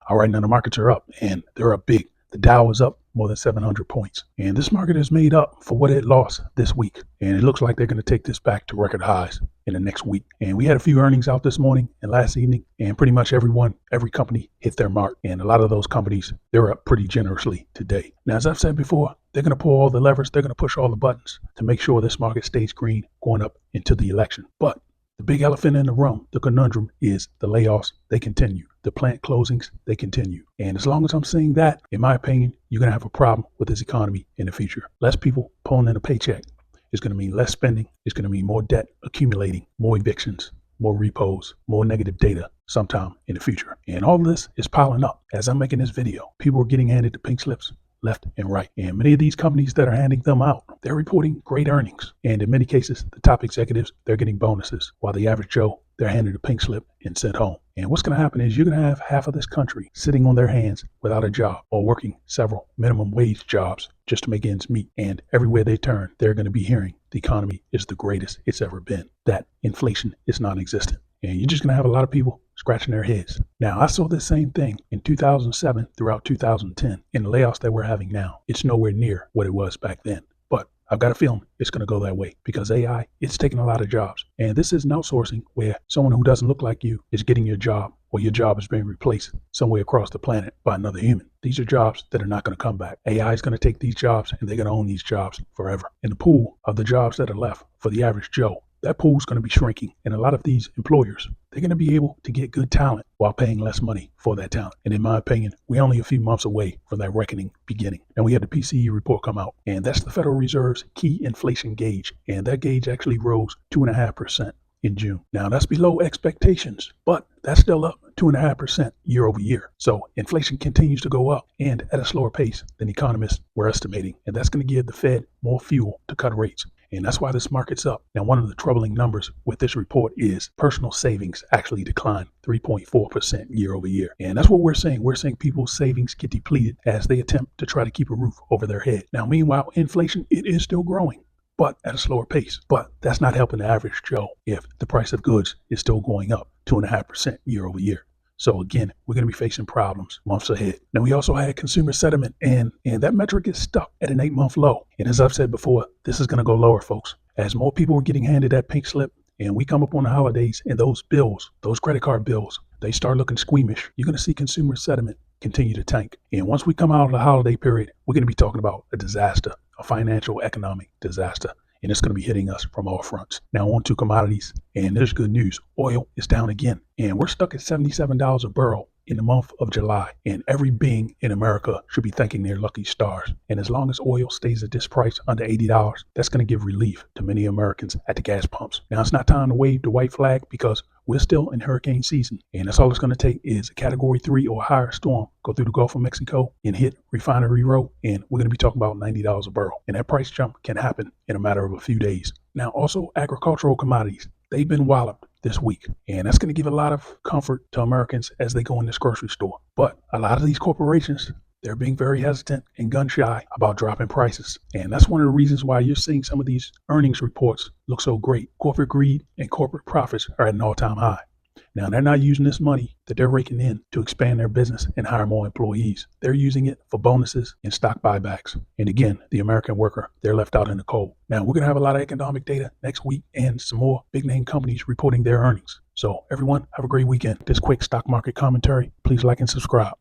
All right, now the markets are up and they're up big. The Dow is up more than 700 points. And this market is made up for what it lost this week. And it looks like they're going to take this back to record highs in the next week. And we had a few earnings out this morning and last evening, and pretty much every company hit their mark. And a lot of those companies, they're up pretty generously today. Now, as I've said before, they're going to pull all the levers. They're going to push all the buttons to make sure this market stays green going up into the election. But the big elephant in the room, the conundrum, is the layoffs. They continue. The plant closings, they continue. And as long as I'm seeing that, in my opinion, you're going to have a problem with this economy in the future. Less people pulling in a paycheck is going to mean less spending. It's going to mean more debt accumulating, more evictions, more repos, more negative data sometime in the future. And all of this is piling up. As I'm making this video, people are getting handed the pink slips left and right. And many of these companies that are handing them out, they're reporting great earnings. And in many cases, the top executives, they're getting bonuses, while the average Joe, they're handed a pink slip and sent home. And what's going to happen is you're going to have half of this country sitting on their hands without a job or working several minimum wage jobs just to make ends meet. And everywhere they turn, they're going to be hearing the economy is the greatest it's ever been, that inflation is non-existent. And you're just going to have a lot of people scratching their heads. Now, I saw this same thing in 2007 throughout 2010 in the layoffs that we're having now. It's nowhere near what it was back then. But I've got a feeling it's going to go that way because AI, it's taking a lot of jobs. And this isn't outsourcing where someone who doesn't look like you is getting your job or your job is being replaced somewhere across the planet by another human. These are jobs that are not going to come back. AI is going to take these jobs and they're going to own these jobs forever. And the pool of the jobs that are left for the average Joe, that pool is going to be shrinking. And a lot of these employers, they're going to be able to get good talent while paying less money for that talent. And in my opinion, we're only a few months away from that reckoning beginning. And we had the PCE report come out, and that's the Federal Reserve's key inflation gauge. And that gauge actually rose 2.5% in June. Now, that's below expectations, but that's still up 2.5% year over year. So inflation continues to go up and at a slower pace than economists were estimating. And that's going to give the Fed more fuel to cut rates. And that's why this market's up. Now, one of the troubling numbers with this report is personal savings actually declined 3.4% year over year. And that's what we're saying. We're saying people's savings get depleted as they attempt to try to keep a roof over their head. Now, meanwhile, inflation, it is still growing, but at a slower pace. But that's not helping the average Joe if the price of goods is still going up 2.5% year over year. So again, we're going to be facing problems months ahead. Now, we also had consumer sentiment, and that metric is stuck at an 8-month low. And as I've said before, this is going to go lower, folks. As more people are getting handed that pink slip, and we come up on the holidays, and those bills, those credit card bills, they start looking squeamish. You're going to see consumer sentiment continue to tank. And once we come out of the holiday period, we're going to be talking about a disaster, a financial, economic disaster. And it's going to be hitting us from all fronts. Now on to commodities, and there's good news. Oil is down again, and we're stuck at $77 a barrel in the month of July, and every being in America should be thanking their lucky stars. And as long as oil stays at this price under $80, that's going to give relief to many Americans at the gas pumps. Now, it's not time to wave the white flag because we're still in hurricane season, and that's all it's going to take is a Category 3 or higher storm go through the Gulf of Mexico and hit Refinery Row, and we're going to be talking about $90 a barrel. And that price jump can happen in a matter of a few days. Now, also agricultural commodities, they've been walloped this week, and that's going to give a lot of comfort to Americans as they go in this grocery store. But a lot of these corporations, they're being very hesitant and gun shy about dropping prices. And that's one of the reasons why you're seeing some of these earnings reports look so great. Corporate greed and corporate profits are at an all-time high. Now, they're not using this money that they're raking in to expand their business and hire more employees. They're using it for bonuses and stock buybacks. And again, the American worker, they're left out in the cold. Now, we're going to have a lot of economic data next week and some more big name companies reporting their earnings. So everyone, have a great weekend. This quick stock market commentary, please like and subscribe.